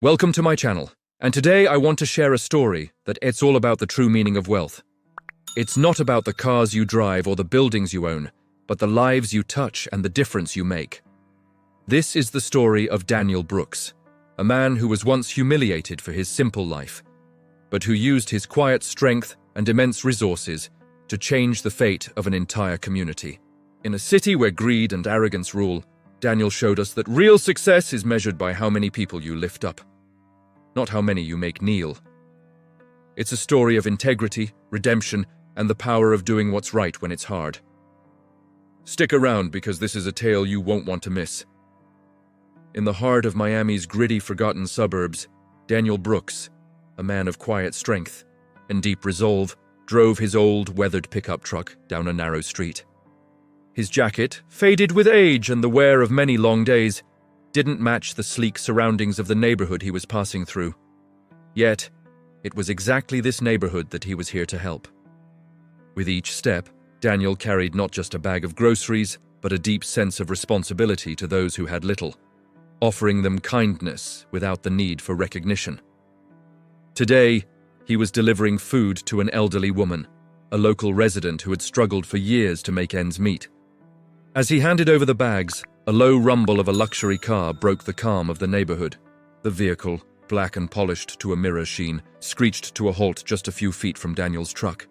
Welcome to my channel, and today I want to share a story that it's all about the true meaning of wealth. It's not about the cars you drive or the buildings you own, but the lives you touch and the difference you make. This is the story of Daniel Brooks, a man who was once humiliated for his simple life, but who used his quiet strength and immense resources to change the fate of an entire community. In a city where greed and arrogance rule, Daniel showed us that real success is measured by how many people you lift up, not how many you make kneel. It's a story of integrity, redemption, and the power of doing what's right when it's hard. Stick around because this is a tale you won't want to miss. In the heart of Miami's gritty, forgotten suburbs, Daniel Brooks, a man of quiet strength and deep resolve, drove his old, weathered pickup truck down a narrow street. His jacket, faded with age and the wear of many long days, didn't match the sleek surroundings of the neighborhood he was passing through. Yet, it was exactly this neighborhood that he was here to help. With each step, Daniel carried not just a bag of groceries, but a deep sense of responsibility to those who had little, offering them kindness without the need for recognition. Today, he was delivering food to an elderly woman, a local resident who had struggled for years to make ends meet. As he handed over the bags, a low rumble of a luxury car broke the calm of the neighborhood. The vehicle, black and polished to a mirror sheen, screeched to a halt just a few feet from Daniel's truck.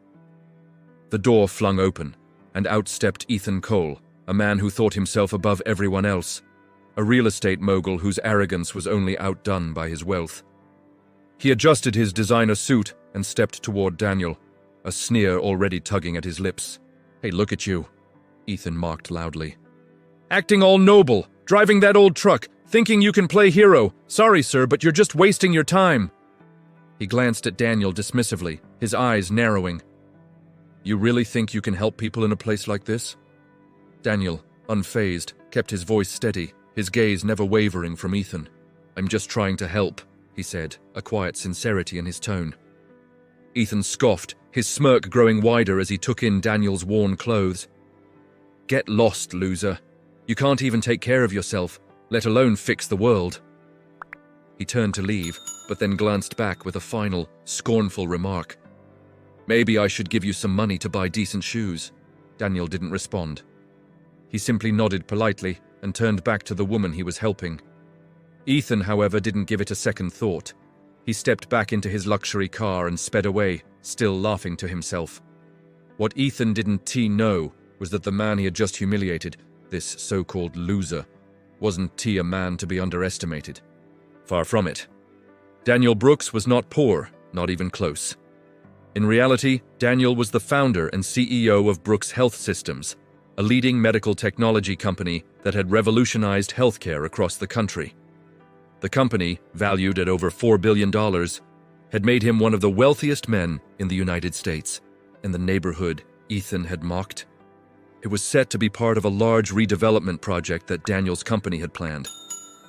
The door flung open, and out stepped Ethan Cole, a man who thought himself above everyone else, a real estate mogul whose arrogance was only outdone by his wealth. He adjusted his designer suit and stepped toward Daniel, a sneer already tugging at his lips. "Hey, look at you," Ethan mocked loudly. "Acting all noble, driving that old truck, thinking you can play hero. Sorry, sir, but you're just wasting your time." He glanced at Daniel dismissively, his eyes narrowing. "You really think you can help people in a place like this?" Daniel, unfazed, kept his voice steady, his gaze never wavering from Ethan. "I'm just trying to help," he said, a quiet sincerity in his tone. Ethan scoffed, his smirk growing wider as he took in Daniel's worn clothes. "Get lost, loser. You can't even take care of yourself, let alone fix the world." He turned to leave, but then glanced back with a final, scornful remark. "Maybe I should give you some money to buy decent shoes." Daniel didn't respond. He simply nodded politely and turned back to the woman he was helping. Ethan, however, didn't give it a second thought. He stepped back into his luxury car and sped away, still laughing to himself. What Ethan didn't know was that the man he had just humiliated, this so-called loser, wasn't a man to be underestimated. Far from it. Daniel Brooks was not poor, not even close. In reality, Daniel was the founder and CEO of Brooks Health Systems, a leading medical technology company that had revolutionized healthcare across the country. The company, valued at over $4 billion, had made him one of the wealthiest men in the United States. In the neighborhood Ethan had mocked, it was set to be part of a large redevelopment project that Daniel's company had planned.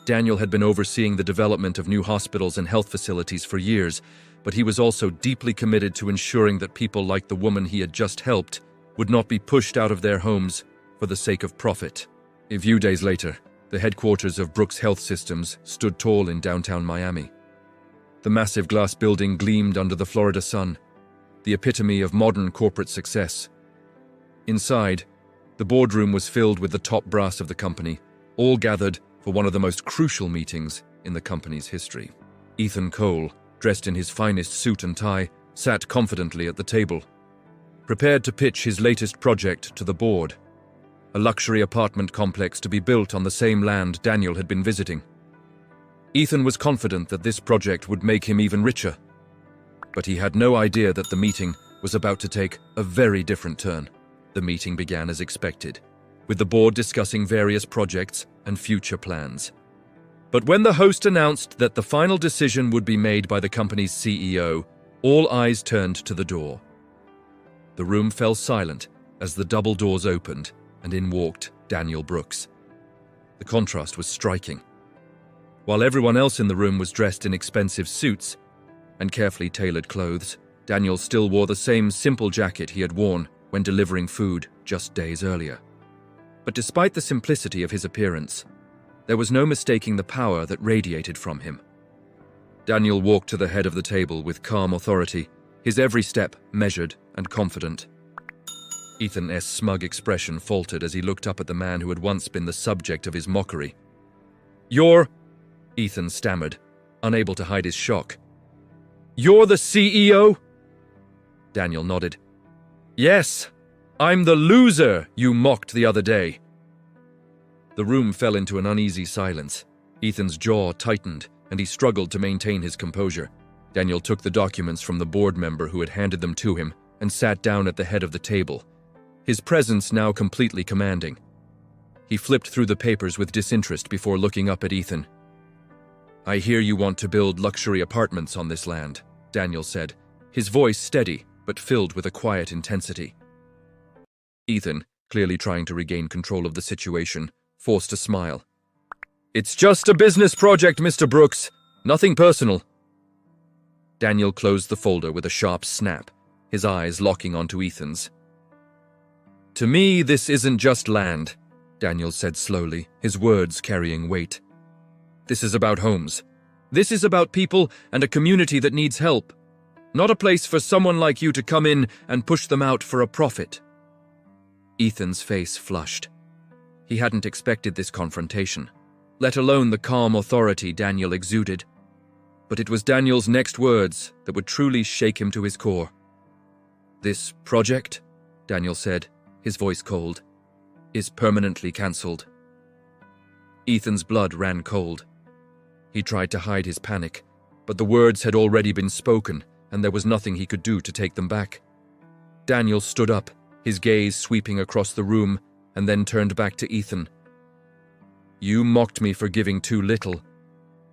Daniel had been overseeing the development of new hospitals and health facilities for years, but he was also deeply committed to ensuring that people like the woman he had just helped would not be pushed out of their homes for the sake of profit. A few days later, the headquarters of Brooks Health Systems stood tall in downtown Miami. The massive glass building gleamed under the Florida sun, the epitome of modern corporate success. Inside, the boardroom was filled with the top brass of the company, all gathered for one of the most crucial meetings in the company's history. Ethan Cole, dressed in his finest suit and tie, sat confidently at the table, prepared to pitch his latest project to the board, a luxury apartment complex to be built on the same land Daniel had been visiting. Ethan was confident that this project would make him even richer, but he had no idea that the meeting was about to take a very different turn. The meeting began as expected, with the board discussing various projects and future plans. But when the host announced that the final decision would be made by the company's CEO, all eyes turned to the door. The room fell silent as the double doors opened, and in walked Daniel Brooks. The contrast was striking. While everyone else in the room was dressed in expensive suits and carefully tailored clothes, Daniel still wore the same simple jacket he had worn when delivering food just days earlier. But despite the simplicity of his appearance, there was no mistaking the power that radiated from him. Daniel walked to the head of the table with calm authority, his every step measured and confident. Ethan's smug expression faltered as he looked up at the man who had once been the subject of his mockery. "You're—" Ethan stammered, unable to hide his shock. "You're the CEO?" Daniel nodded. "Yes, I'm the loser you mocked the other day." The room fell into an uneasy silence. Ethan's jaw tightened, and he struggled to maintain his composure. Daniel took the documents from the board member who had handed them to him and sat down at the head of the table, his presence now completely commanding. He flipped through the papers with disinterest before looking up at Ethan. "I hear you want to build luxury apartments on this land," Daniel said, his voice steady but filled with a quiet intensity. Ethan, clearly trying to regain control of the situation, forced a smile. "It's just a business project, Mr. Brooks. Nothing personal." Daniel closed the folder with a sharp snap, his eyes locking onto Ethan's. "To me, this isn't just land," Daniel said slowly, his words carrying weight. "This is about homes. This is about people and a community that needs help. Not a place for someone like you to come in and push them out for a profit." Ethan's face flushed. He hadn't expected this confrontation, let alone the calm authority Daniel exuded. But it was Daniel's next words that would truly shake him to his core. "This project," Daniel said, his voice cold, "is permanently cancelled." Ethan's blood ran cold. He tried to hide his panic, but the words had already been spoken, and there was nothing he could do to take them back. Daniel stood up, his gaze sweeping across the room, and then turned back to Ethan. "You mocked me for giving too little,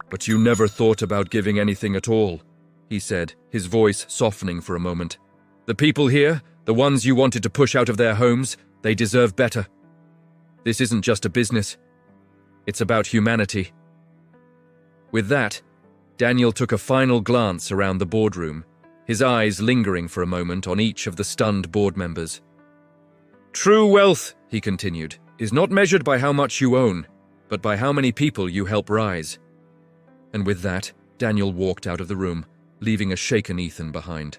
but you never thought about giving anything at all," he said, his voice softening for a moment. "The people here, the ones you wanted to push out of their homes, they deserve better. This isn't just a business. It's about humanity." With that, Daniel took a final glance around the boardroom, his eyes lingering for a moment on each of the stunned board members. "True wealth," he continued, "is not measured by how much you own, but by how many people you help rise." And with that, Daniel walked out of the room, leaving a shaken Ethan behind.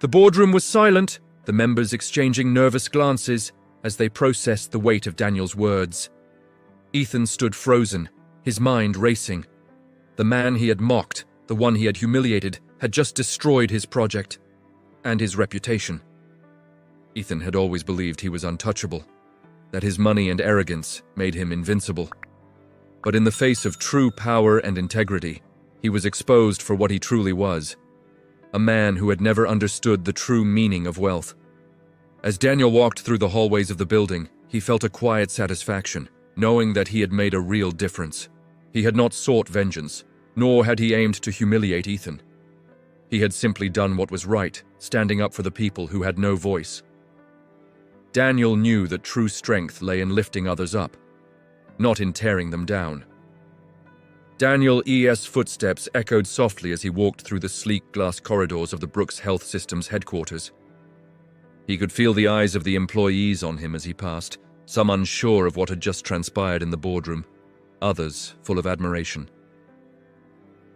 The boardroom was silent, the members exchanging nervous glances as they processed the weight of Daniel's words. Ethan stood frozen, his mind racing. The man he had mocked, the one he had humiliated, had just destroyed his project and his reputation. Ethan had always believed he was untouchable, that his money and arrogance made him invincible. But in the face of true power and integrity, he was exposed for what he truly was, a man who had never understood the true meaning of wealth. As Daniel walked through the hallways of the building, he felt a quiet satisfaction, knowing that he had made a real difference. He had not sought vengeance, nor had he aimed to humiliate Ethan. He had simply done what was right, standing up for the people who had no voice. Daniel knew that true strength lay in lifting others up, not in tearing them down. Daniel's footsteps echoed softly as he walked through the sleek glass corridors of the Brooks Health System's headquarters. He could feel the eyes of the employees on him as he passed, some unsure of what had just transpired in the boardroom, others full of admiration.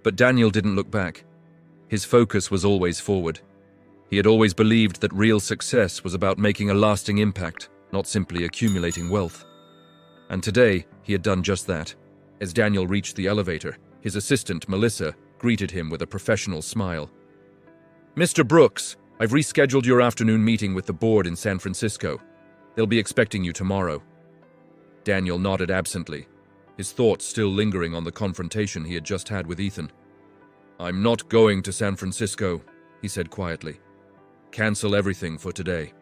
But Daniel didn't look back. His focus was always forward. He had always believed that real success was about making a lasting impact, not simply accumulating wealth. And today, he had done just that. As Daniel reached the elevator, his assistant, Melissa, greeted him with a professional smile. "Mr. Brooks, I've rescheduled your afternoon meeting with the board in San Francisco. They'll be expecting you tomorrow." Daniel nodded absently, his thoughts still lingering on the confrontation he had just had with Ethan. "I'm not going to San Francisco," he said quietly. "Cancel everything for today."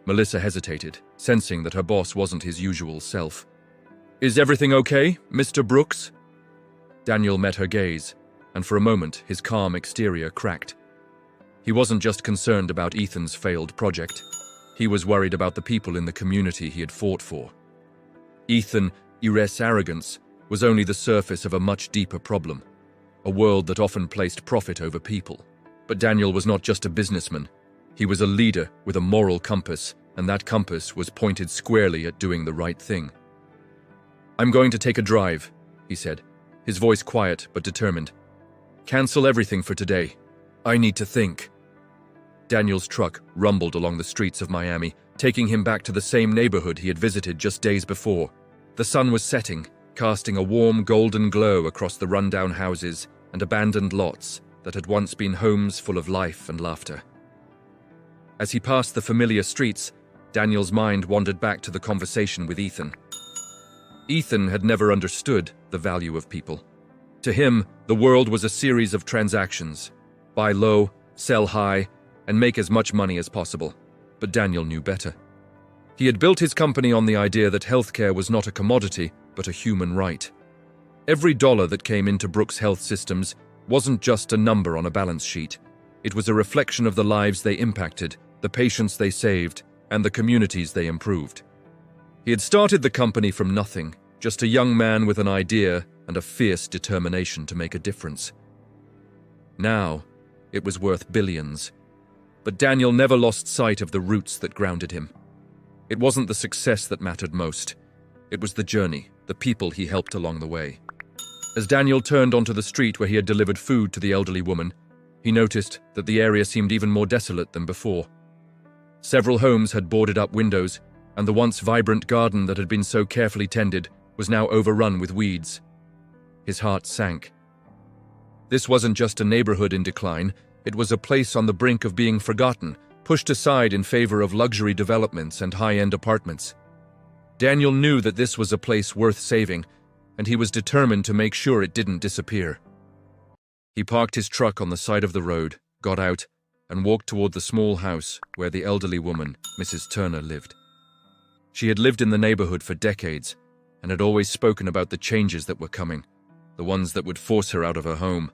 Melissa hesitated, sensing that her boss wasn't his usual self. "Is everything okay, Mr. Brooks?" Daniel met her gaze, and for a moment his calm exterior cracked. He wasn't just concerned about Ethan's failed project. He was worried about the people in the community he had fought for. Ethan's arrogance was only the surface of a much deeper problem, a world that often placed profit over people. But Daniel was not just a businessman. He was a leader with a moral compass, and that compass was pointed squarely at doing the right thing. "I'm going to take a drive," he said, his voice quiet but determined. Cancel everything for today. I need to think. Daniel's truck rumbled along the streets of Miami, taking him back to the same neighborhood he had visited just days before. The sun was setting, casting a warm golden glow across the rundown houses and abandoned lots that had once been homes full of life and laughter. As he passed the familiar streets, Daniel's mind wandered back to the conversation with Ethan. Ethan had never understood the value of people. To him, the world was a series of transactions. Buy low, sell high, and make as much money as possible. But Daniel knew better. He had built his company on the idea that healthcare was not a commodity, but a human right. Every dollar that came into Brooks Health Systems wasn't just a number on a balance sheet. It was a reflection of the lives they impacted, the patients they saved, and the communities they improved. He had started the company from nothing, just a young man with an idea and a fierce determination to make a difference. Now, it was worth billions. But Daniel never lost sight of the roots that grounded him. It wasn't the success that mattered most. It was the journey, the people he helped along the way. As Daniel turned onto the street where he had delivered food to the elderly woman, he noticed that the area seemed even more desolate than before. Several homes had boarded up windows, and the once vibrant garden that had been so carefully tended was now overrun with weeds. His heart sank. This wasn't just a neighborhood in decline, it was a place on the brink of being forgotten, pushed aside in favor of luxury developments and high-end apartments. Daniel knew that this was a place worth saving, and he was determined to make sure it didn't disappear. He parked his truck on the side of the road, got out, and walked toward the small house where the elderly woman, Mrs. Turner, lived. She had lived in the neighborhood for decades, and had always spoken about the changes that were coming, the ones that would force her out of her home.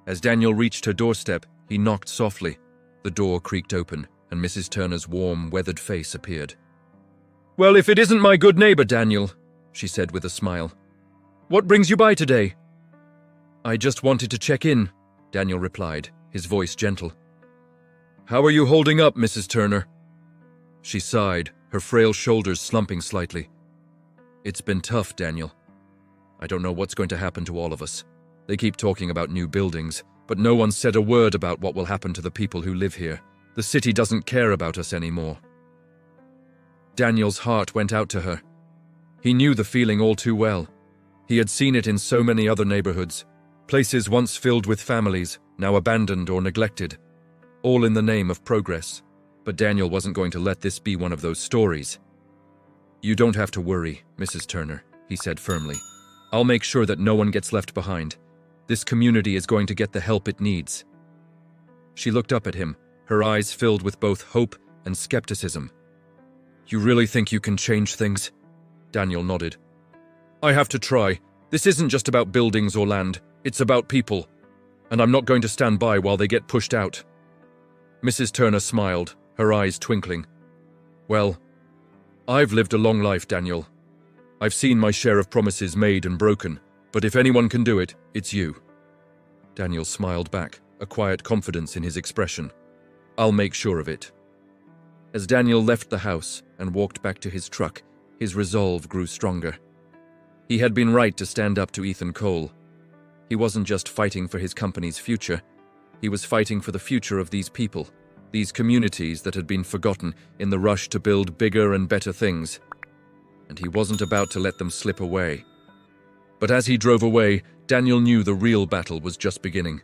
As Daniel reached her doorstep, he knocked softly. The door creaked open, and Mrs. Turner's warm, weathered face appeared. "Well, if it isn't my good neighbor, Daniel," she said with a smile. "What brings you by today?" "I just wanted to check in," Daniel replied, his voice gentle. "How are you holding up, Mrs. Turner?" She sighed, her frail shoulders slumping slightly. "It's been tough, Daniel. I don't know what's going to happen to all of us. They keep talking about new buildings, but no one said a word about what will happen to the people who live here. The city doesn't care about us anymore." Daniel's heart went out to her. He knew the feeling all too well. He had seen it in so many other neighborhoods, places once filled with families, now abandoned or neglected, all in the name of progress. But Daniel wasn't going to let this be one of those stories. "You don't have to worry, Mrs. Turner," he said firmly. "I'll make sure that no one gets left behind. This community is going to get the help it needs." She looked up at him, her eyes filled with both hope and skepticism. "You really think you can change things?" Daniel nodded. "I have to try. This isn't just about buildings or land, it's about people. And I'm not going to stand by while they get pushed out." Mrs. Turner smiled, her eyes twinkling. "Well, I've lived a long life, Daniel. I've seen my share of promises made and broken, but if anyone can do it, it's you." Daniel smiled back, a quiet confidence in his expression. "I'll make sure of it." As Daniel left the house and walked back to his truck, his resolve grew stronger. He had been right to stand up to Ethan Cole. He wasn't just fighting for his company's future, he was fighting for the future of these people, these communities that had been forgotten in the rush to build bigger and better things. And he wasn't about to let them slip away. But as he drove away, Daniel knew the real battle was just beginning.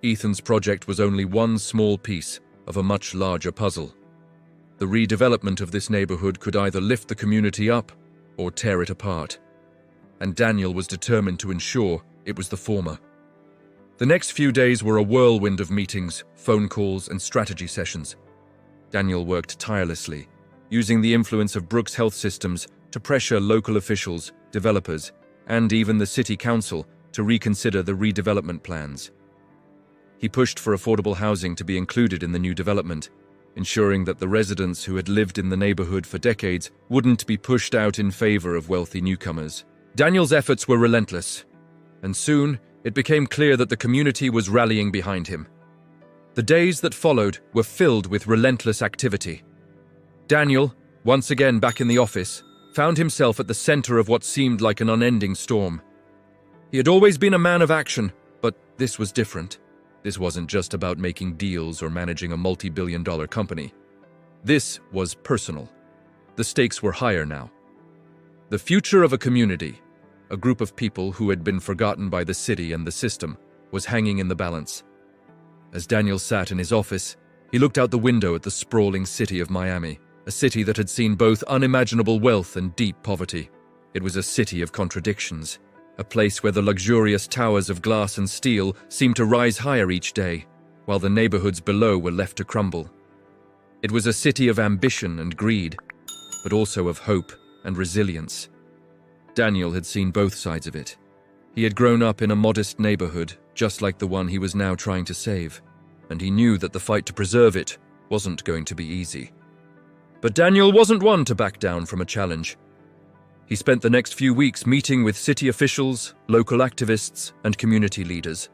Ethan's project was only one small piece of a much larger puzzle. The redevelopment of this neighborhood could either lift the community up or tear it apart. And Daniel was determined to ensure it was the former. The next few days were a whirlwind of meetings, phone calls, and strategy sessions. Daniel worked tirelessly, using the influence of Brooks Health Systems to pressure local officials, developers, and even the city council to reconsider the redevelopment plans. He pushed for affordable housing to be included in the new development, ensuring that the residents who had lived in the neighborhood for decades wouldn't be pushed out in favor of wealthy newcomers. Daniel's efforts were relentless, and soon it became clear that the community was rallying behind him. The days that followed were filled with relentless activity. Daniel, once again back in the office, found himself at the center of what seemed like an unending storm. He had always been a man of action, but this was different. This wasn't just about making deals or managing a multi-billion-dollar company. This was personal. The stakes were higher now. The future of a community, a group of people who had been forgotten by the city and the system, was hanging in the balance. As Daniel sat in his office, he looked out the window at the sprawling city of Miami, a city that had seen both unimaginable wealth and deep poverty. It was a city of contradictions, a place where the luxurious towers of glass and steel seemed to rise higher each day, while the neighborhoods below were left to crumble. It was a city of ambition and greed, but also of hope and resilience. Daniel had seen both sides of it. He had grown up in a modest neighborhood, just like the one he was now trying to save, and he knew that the fight to preserve it wasn't going to be easy. But Daniel wasn't one to back down from a challenge. He spent the next few weeks meeting with city officials, local activists, and community leaders.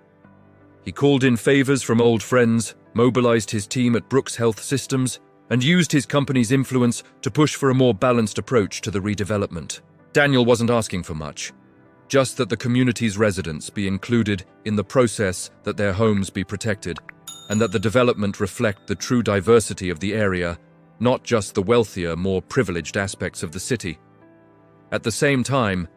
He called in favors from old friends, mobilized his team at Brooks Health Systems, and used his company's influence to push for a more balanced approach to the redevelopment. Daniel wasn't asking for much, just that the community's residents be included in the process, that their homes be protected, and that the development reflect the true diversity of the area, not just the wealthier, more privileged aspects of the city. At the same time,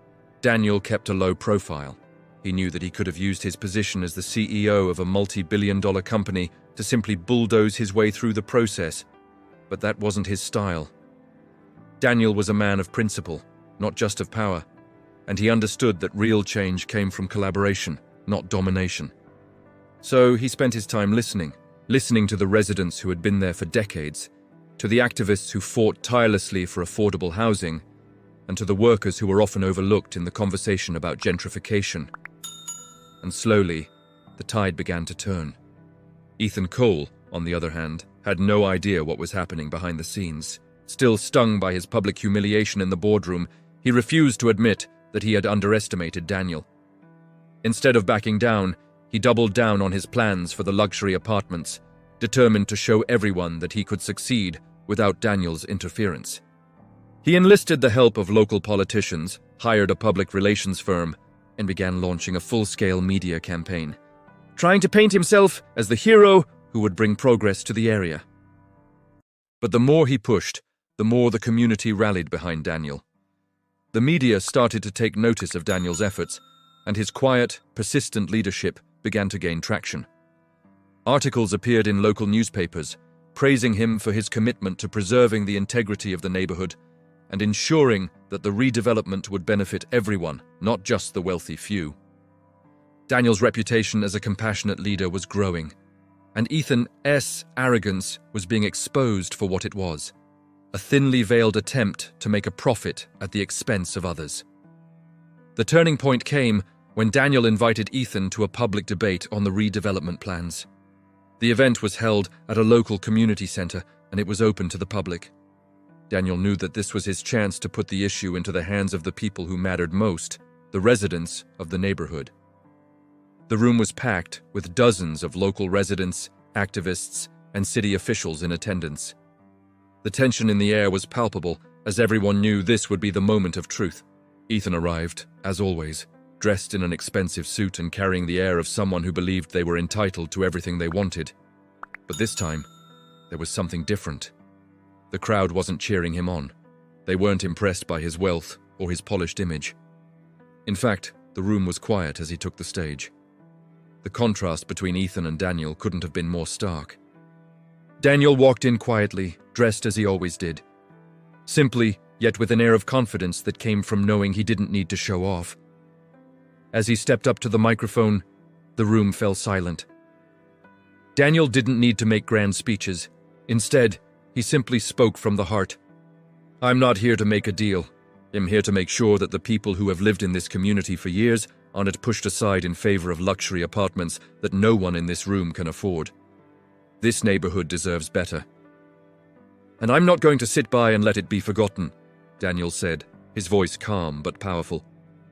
Daniel kept a low profile. He knew that he could have used his position as the CEO of a multi-billion-dollar company to simply bulldoze his way through the process, but that wasn't his style. Daniel was a man of principle, not just of power, and he understood that real change came from collaboration, not domination. So he spent his time listening to the residents who had been there for decades, to the activists who fought tirelessly for affordable housing, and to the workers who were often overlooked in the conversation about gentrification. And slowly, the tide began to turn. Ethan Cole, on the other hand, had no idea what was happening behind the scenes. Still stung by his public humiliation in the boardroom, he refused to admit that he had underestimated Daniel. Instead of backing down, he doubled down on his plans for the luxury apartments, determined to show everyone that he could succeed without Daniel's interference. He enlisted the help of local politicians, hired a public relations firm, and began launching a full-scale media campaign, trying to paint himself as the hero who would bring progress to the area. But the more he pushed, the more the community rallied behind Daniel. The media started to take notice of Daniel's efforts, and his quiet, persistent leadership began to gain traction. Articles appeared in local newspapers, praising him for his commitment to preserving the integrity of the neighborhood and ensuring that the redevelopment would benefit everyone, not just the wealthy few. Daniel's reputation as a compassionate leader was growing, and Ethan's arrogance was being exposed for what it was, a thinly veiled attempt to make a profit at the expense of others. The turning point came when Daniel invited Ethan to a public debate on the redevelopment plans. The event was held at a local community center, and it was open to the public. Daniel knew that this was his chance to put the issue into the hands of the people who mattered most, the residents of the neighborhood. The room was packed with dozens of local residents, activists, and city officials in attendance. The tension in the air was palpable, as everyone knew this would be the moment of truth. Ethan arrived, as always, dressed in an expensive suit and carrying the air of someone who believed they were entitled to everything they wanted. But this time, there was something different. The crowd wasn't cheering him on. They weren't impressed by his wealth or his polished image. In fact, the room was quiet as he took the stage. The contrast between Ethan and Daniel couldn't have been more stark. Daniel walked in quietly, dressed as he always did. Simply, yet with an air of confidence that came from knowing he didn't need to show off. As he stepped up to the microphone, the room fell silent. Daniel didn't need to make grand speeches. Instead, he simply spoke from the heart. "I'm not here to make a deal. I'm here to make sure that the people who have lived in this community for years aren't pushed aside in favor of luxury apartments that no one in this room can afford. This neighborhood deserves better. And I'm not going to sit by and let it be forgotten," Daniel said, his voice calm but powerful.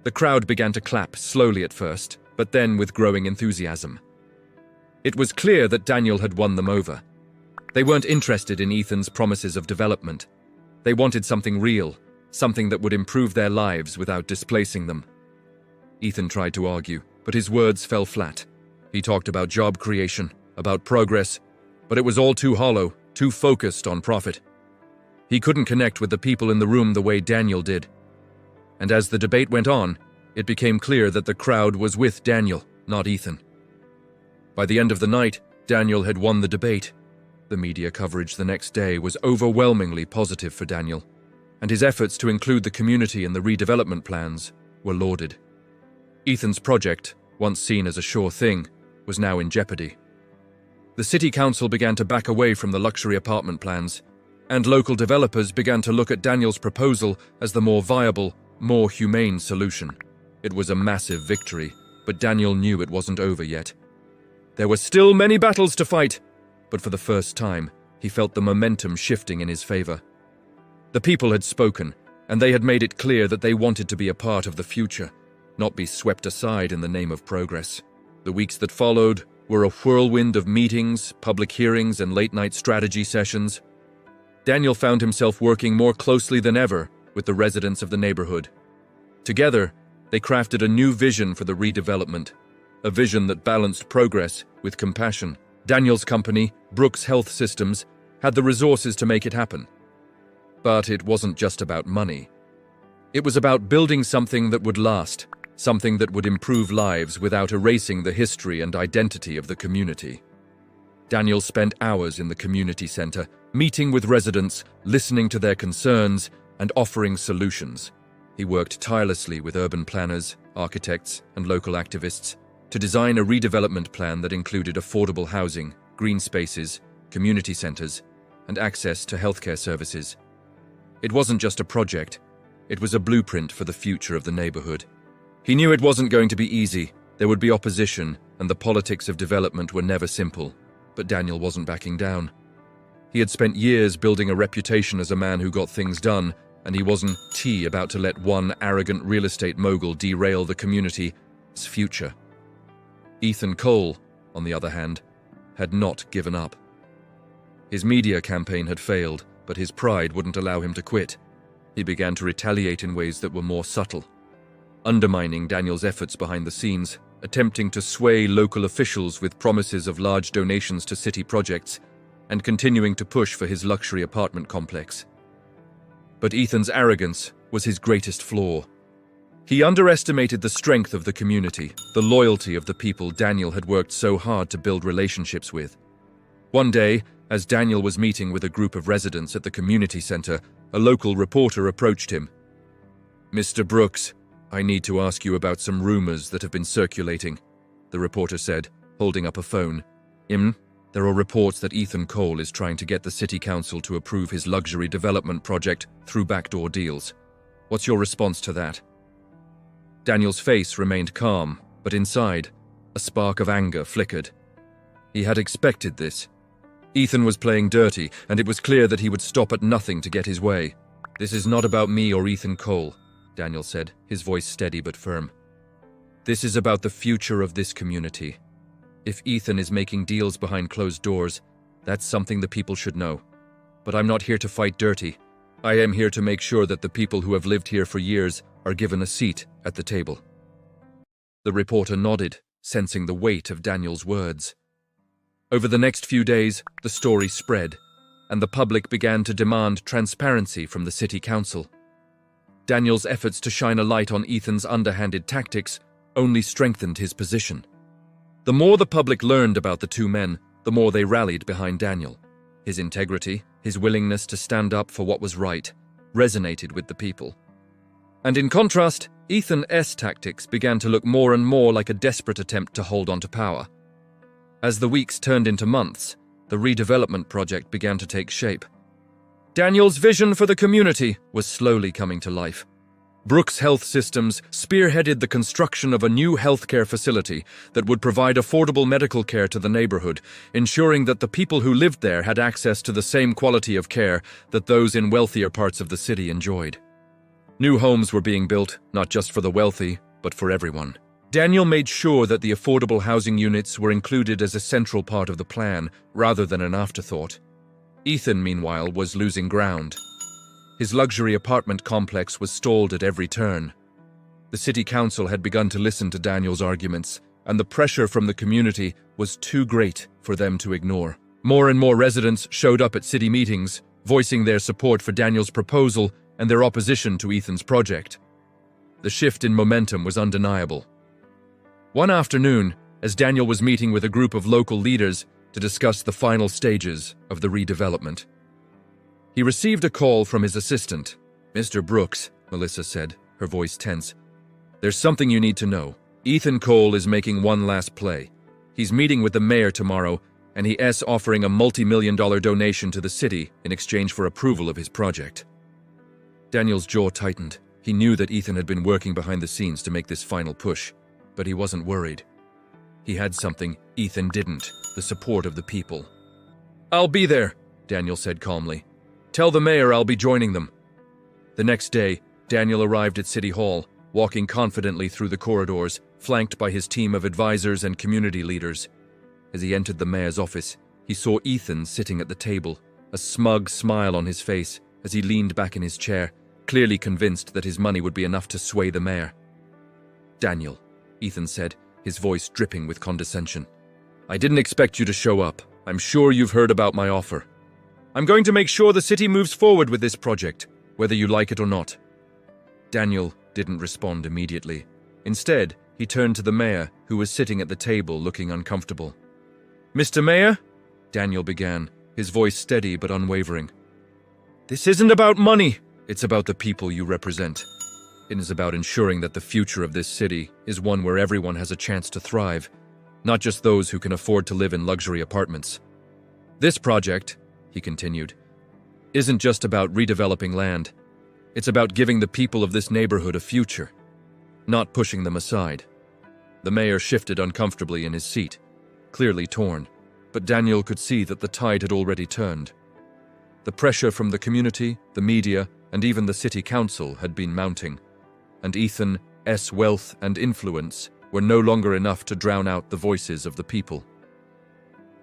The crowd began to clap, slowly at first, but then with growing enthusiasm. It was clear that Daniel had won them over. They weren't interested in Ethan's promises of development. They wanted something real, something that would improve their lives without displacing them. Ethan tried to argue, but his words fell flat. He talked about job creation, about progress, but it was all too hollow, too focused on profit. He couldn't connect with the people in the room the way Daniel did. And as the debate went on, it became clear that the crowd was with Daniel, not Ethan. By the end of the night, Daniel had won the debate. The media coverage the next day was overwhelmingly positive for Daniel, and his efforts to include the community in the redevelopment plans were lauded. Ethan's project, once seen as a sure thing, was now in jeopardy. The city council began to back away from the luxury apartment plans, and local developers began to look at Daniel's proposal as the more viable, more humane solution. It was a massive victory, but Daniel knew it wasn't over yet. There were still many battles to fight, but for the first time, he felt the momentum shifting in his favor. The people had spoken, and they had made it clear that they wanted to be a part of the future, not be swept aside in the name of progress. The weeks that followed were a whirlwind of meetings, public hearings, and late-night strategy sessions. Daniel found himself working more closely than ever with the residents of the neighborhood. Together, they crafted a new vision for the redevelopment, a vision that balanced progress with compassion. Daniel's company, Brooks Health Systems, had the resources to make it happen. But it wasn't just about money. It was about building something that would last, something that would improve lives without erasing the history and identity of the community. Daniel spent hours in the community center, meeting with residents, listening to their concerns, and offering solutions. He worked tirelessly with urban planners, architects, and local activists to design a redevelopment plan that included affordable housing, green spaces, community centers, and access to healthcare services. It wasn't just a project, it was a blueprint for the future of the neighborhood. He knew it wasn't going to be easy, there would be opposition, and the politics of development were never simple, but Daniel wasn't backing down. He had spent years building a reputation as a man who got things done, and he wasn't about to let one arrogant real estate mogul derail the community's future. Ethan Cole, on the other hand, had not given up. His media campaign had failed, but his pride wouldn't allow him to quit. He began to retaliate in ways that were more subtle, undermining Daniel's efforts behind the scenes, attempting to sway local officials with promises of large donations to city projects, and continuing to push for his luxury apartment complex. But Ethan's arrogance was his greatest flaw. He underestimated the strength of the community, the loyalty of the people Daniel had worked so hard to build relationships with. One day, as Daniel was meeting with a group of residents at the community center, a local reporter approached him. "Mr. Brooks, I need to ask you about some rumors that have been circulating," the reporter said, holding up a phone. There are reports that Ethan Cole is trying to get the city council to approve his luxury development project through backdoor deals. What's your response to that?" Daniel's face remained calm, but inside, a spark of anger flickered. He had expected this. Ethan was playing dirty, and it was clear that he would stop at nothing to get his way. "This is not about me or Ethan Cole," Daniel said, his voice steady but firm. "This is about the future of this community. If Ethan is making deals behind closed doors, that's something the people should know. But I'm not here to fight dirty. I am here to make sure that the people who have lived here for years are given a seat at the table." The reporter nodded, sensing the weight of Daniel's words. Over the next few days, the story spread, and the public began to demand transparency from the city council. Daniel's efforts to shine a light on Ethan's underhanded tactics only strengthened his position. The more the public learned about the two men, the more they rallied behind Daniel. His integrity, his willingness to stand up for what was right, resonated with the people. And in contrast, Ethan's tactics began to look more and more like a desperate attempt to hold on to power. As the weeks turned into months, the redevelopment project began to take shape. Daniel's vision for the community was slowly coming to life. Brooks Health Systems spearheaded the construction of a new healthcare facility that would provide affordable medical care to the neighborhood, ensuring that the people who lived there had access to the same quality of care that those in wealthier parts of the city enjoyed. New homes were being built, not just for the wealthy, but for everyone. Daniel made sure that the affordable housing units were included as a central part of the plan, rather than an afterthought. Ethan, meanwhile, was losing ground. His luxury apartment complex was stalled at every turn. The city council had begun to listen to Daniel's arguments, and the pressure from the community was too great for them to ignore. More and more residents showed up at city meetings, voicing their support for Daniel's proposal and their opposition to Ethan's project. The shift in momentum was undeniable. One afternoon, as Daniel was meeting with a group of local leaders to discuss the final stages of the redevelopment, he received a call from his assistant. "Mr. Brooks," Melissa said, her voice tense, "there's something you need to know. Ethan Cole is making one last play. He's meeting with the mayor tomorrow, and he's offering a multi-million-dollar donation to the city in exchange for approval of his project." Daniel's jaw tightened. He knew that Ethan had been working behind the scenes to make this final push, but he wasn't worried. He had something Ethan didn't: the support of the people. "I'll be there," Daniel said calmly. "Tell the mayor I'll be joining them." The next day, Daniel arrived at City Hall, walking confidently through the corridors, flanked by his team of advisors and community leaders. As he entered the mayor's office, he saw Ethan sitting at the table, a smug smile on his face as he leaned back in his chair, clearly convinced that his money would be enough to sway the mayor. "Daniel," Ethan said, his voice dripping with condescension, "I didn't expect you to show up. I'm sure you've heard about my offer. I'm going to make sure the city moves forward with this project, whether you like it or not." Daniel didn't respond immediately. Instead, he turned to the mayor, who was sitting at the table looking uncomfortable. "Mr. Mayor," Daniel began, his voice steady but unwavering, "this isn't about money. It's about the people you represent. It is about ensuring that the future of this city is one where everyone has a chance to thrive, not just those who can afford to live in luxury apartments. This project," he continued, "isn't just about redeveloping land. It's about giving the people of this neighborhood a future, not pushing them aside." The mayor shifted uncomfortably in his seat, clearly torn, but Daniel could see that the tide had already turned. The pressure from the community, the media, and even the city council had been mounting, and Ethan's wealth and influence were no longer enough to drown out the voices of the people.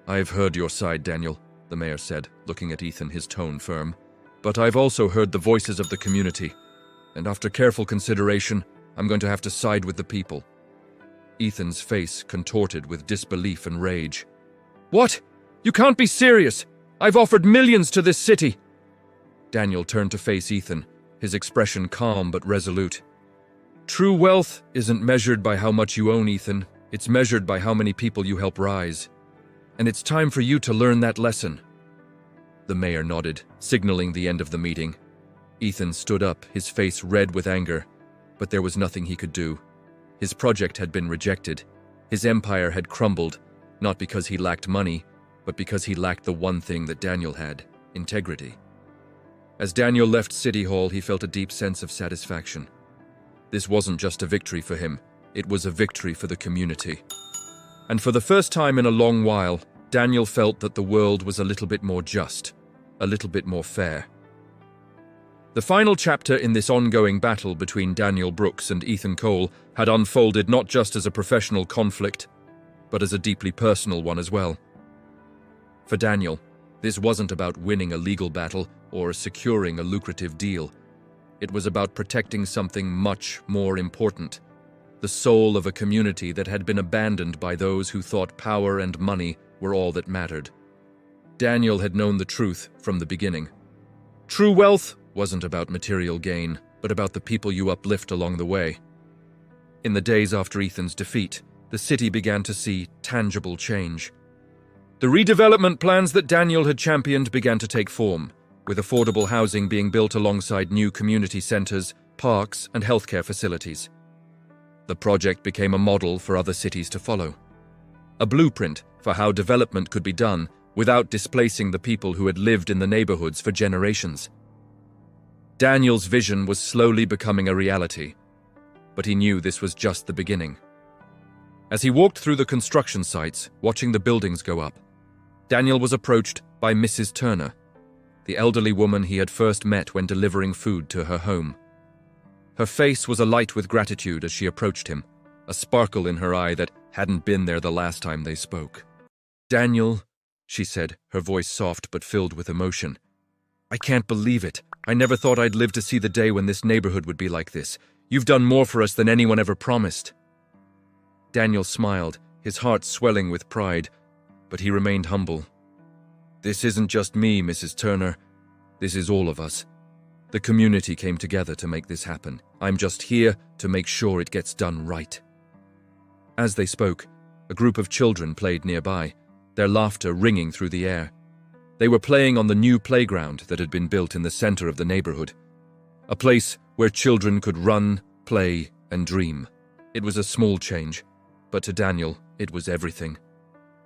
"I've heard your side, Daniel," the mayor said, looking at Ethan, his tone firm. "But I've also heard the voices of the community, and after careful consideration, I'm going to have to side with the people." Ethan's face contorted with disbelief and rage. "What? You can't be serious! I've offered millions to this city!" Daniel turned to face Ethan, his expression calm but resolute. "True wealth isn't measured by how much you own, Ethan. It's measured by how many people you help rise. And it's time for you to learn that lesson." The mayor nodded, signaling the end of the meeting. Ethan stood up, his face red with anger, but there was nothing he could do. His project had been rejected. His empire had crumbled, not because he lacked money, but because he lacked the one thing that Daniel had: integrity. As Daniel left City Hall, he felt a deep sense of satisfaction. This wasn't just a victory for him, it was a victory for the community. And for the first time in a long while, Daniel felt that the world was a little bit more just, a little bit more fair. The final chapter in this ongoing battle between Daniel Brooks and Ethan Cole had unfolded not just as a professional conflict, but as a deeply personal one as well. For Daniel, this wasn't about winning a legal battle or securing a lucrative deal. It was about protecting something much more important: the soul of a community that had been abandoned by those who thought power and money were all that mattered. Daniel had known the truth from the beginning. True wealth wasn't about material gain, but about the people you uplift along the way. In the days after Ethan's defeat, the city began to see tangible change. The redevelopment plans that Daniel had championed began to take form, with affordable housing being built alongside new community centers, parks, and healthcare facilities. The project became a model for other cities to follow, a blueprint for how development could be done without displacing the people who had lived in the neighborhoods for generations. Daniel's vision was slowly becoming a reality, but he knew this was just the beginning. As he walked through the construction sites, watching the buildings go up, Daniel was approached by Mrs. Turner, the elderly woman he had first met when delivering food to her home. Her face was alight with gratitude as she approached him, a sparkle in her eye that hadn't been there the last time they spoke. "Daniel," she said, her voice soft but filled with emotion, "I can't believe it. I never thought I'd live to see the day when this neighborhood would be like this. You've done more for us than anyone ever promised." Daniel smiled, his heart swelling with pride, but he remained humble. "This isn't just me, Mrs. Turner. This is all of us. The community came together to make this happen. I'm just here to make sure it gets done right." As they spoke, a group of children played nearby, their laughter ringing through the air. They were playing on the new playground that had been built in the center of the neighborhood, a place where children could run, play, and dream. It was a small change, but to Daniel, it was everything.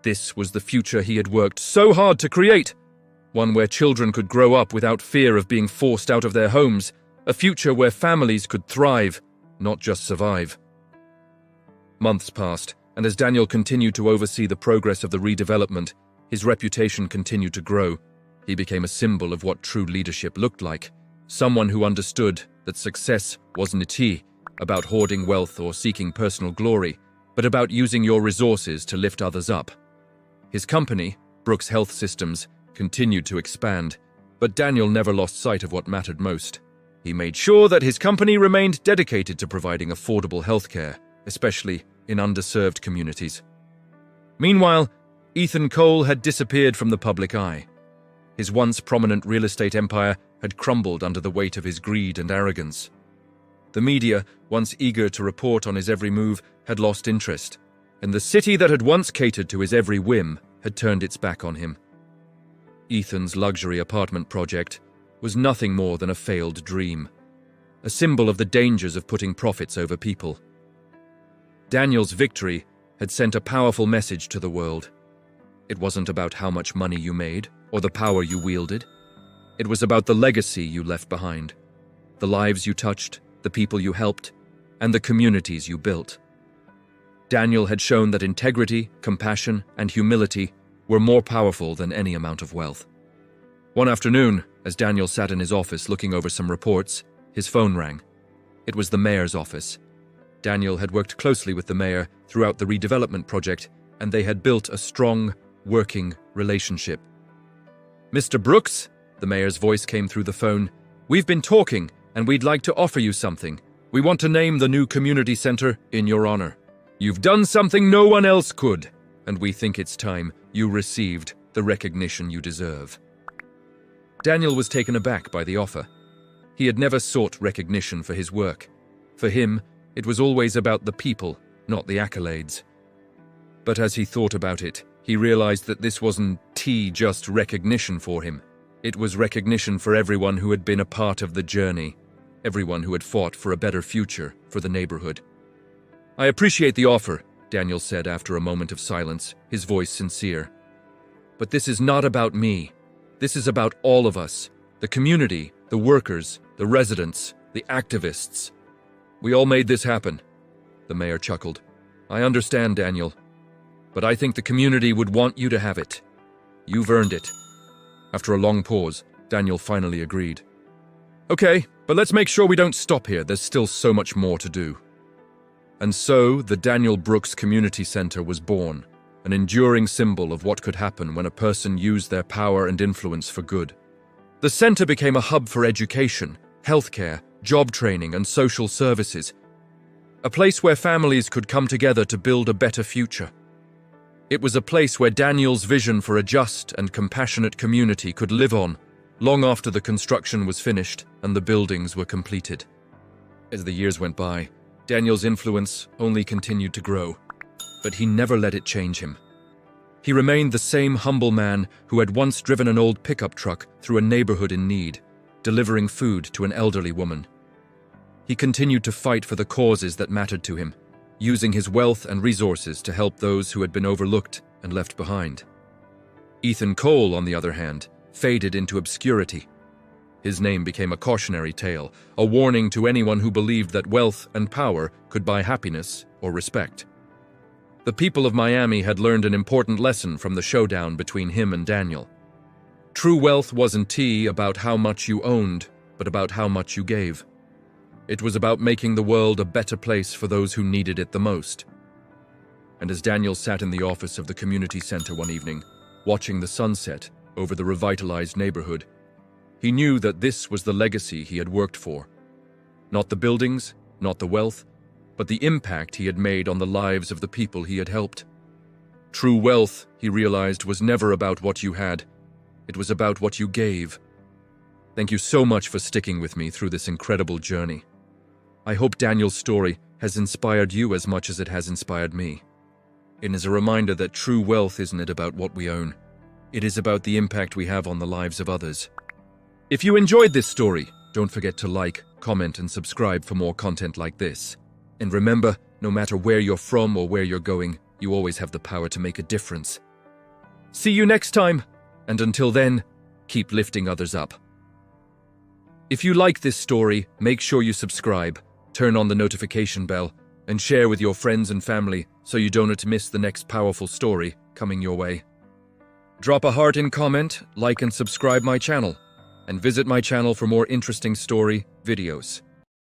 This was the future he had worked so hard to create, one where children could grow up without fear of being forced out of their homes, a future where families could thrive, not just survive. Months passed, and as Daniel continued to oversee the progress of the redevelopment, his reputation continued to grow. He became a symbol of what true leadership looked like, someone who understood that success wasn't about hoarding wealth or seeking personal glory, but about using your resources to lift others up. His company, Brooks Health Systems, continued to expand, but Daniel never lost sight of what mattered most. He made sure that his company remained dedicated to providing affordable healthcare, especially in underserved communities. Meanwhile, Ethan Cole had disappeared from the public eye. His once prominent real estate empire had crumbled under the weight of his greed and arrogance. The media, once eager to report on his every move, had lost interest, and the city that had once catered to his every whim had turned its back on him. Ethan's luxury apartment project was nothing more than a failed dream, a symbol of the dangers of putting profits over people. Daniel's victory had sent a powerful message to the world. It wasn't about how much money you made or the power you wielded. It was about the legacy you left behind, the lives you touched, the people you helped, and the communities you built. Daniel had shown that integrity, compassion, and humility were more powerful than any amount of wealth. One afternoon, as Daniel sat in his office looking over some reports, his phone rang. It was the mayor's office. Daniel had worked closely with the mayor throughout the redevelopment project, and they had built a strong, working relationship. "Mr. Brooks," the mayor's voice came through the phone, "we've been talking, and we'd like to offer you something. We want to name the new community center in your honor. You've done something no one else could, and we think it's time you received the recognition you deserve." Daniel was taken aback by the offer. He had never sought recognition for his work. For him, it was always about the people, not the accolades. But as he thought about it, he realized that this wasn't just recognition for him. It was recognition for everyone who had been a part of the journey, everyone who had fought for a better future for the neighborhood. "I appreciate the offer," Daniel said after a moment of silence, his voice sincere. "But this is not about me. This is about all of us, the community, the workers, the residents, the activists. We all made this happen." The mayor chuckled. "I understand, Daniel, but I think the community would want you to have it. You've earned it." After a long pause, Daniel finally agreed. "Okay, but let's make sure we don't stop here. There's still so much more to do." And so, the Daniel Brooks Community Center was born, an enduring symbol of what could happen when a person used their power and influence for good. The center became a hub for education, healthcare, job training, and social services, a place where families could come together to build a better future. It was a place where Daniel's vision for a just and compassionate community could live on, long after the construction was finished and the buildings were completed. As the years went by, Daniel's influence only continued to grow, but he never let it change him. He remained the same humble man who had once driven an old pickup truck through a neighborhood in need, delivering food to an elderly woman. He continued to fight for the causes that mattered to him, using his wealth and resources to help those who had been overlooked and left behind. Ethan Cole, on the other hand, faded into obscurity. His name became a cautionary tale, a warning to anyone who believed that wealth and power could buy happiness or respect. The people of Miami had learned an important lesson from the showdown between him and Daniel. True wealth wasn't about how much you owned, but about how much you gave. It was about making the world a better place for those who needed it the most. And as Daniel sat in the office of the community center one evening, watching the sunset over the revitalized neighborhood, he knew that this was the legacy he had worked for. Not the buildings, not the wealth, but the impact he had made on the lives of the people he had helped. True wealth, he realized, was never about what you had. It was about what you gave. Thank you so much for sticking with me through this incredible journey. I hope Daniel's story has inspired you as much as it has inspired me. It is a reminder that true wealth isn't about what we own. It is about the impact we have on the lives of others. If you enjoyed this story, don't forget to like, comment, and subscribe for more content like this. And remember, no matter where you're from or where you're going, you always have the power to make a difference. See you next time, and until then, keep lifting others up. If you like this story, make sure you subscribe, turn on the notification bell, and share with your friends and family so you don't miss the next powerful story coming your way. Drop a heart in comment, like and subscribe my channel, and visit my channel for more interesting story videos.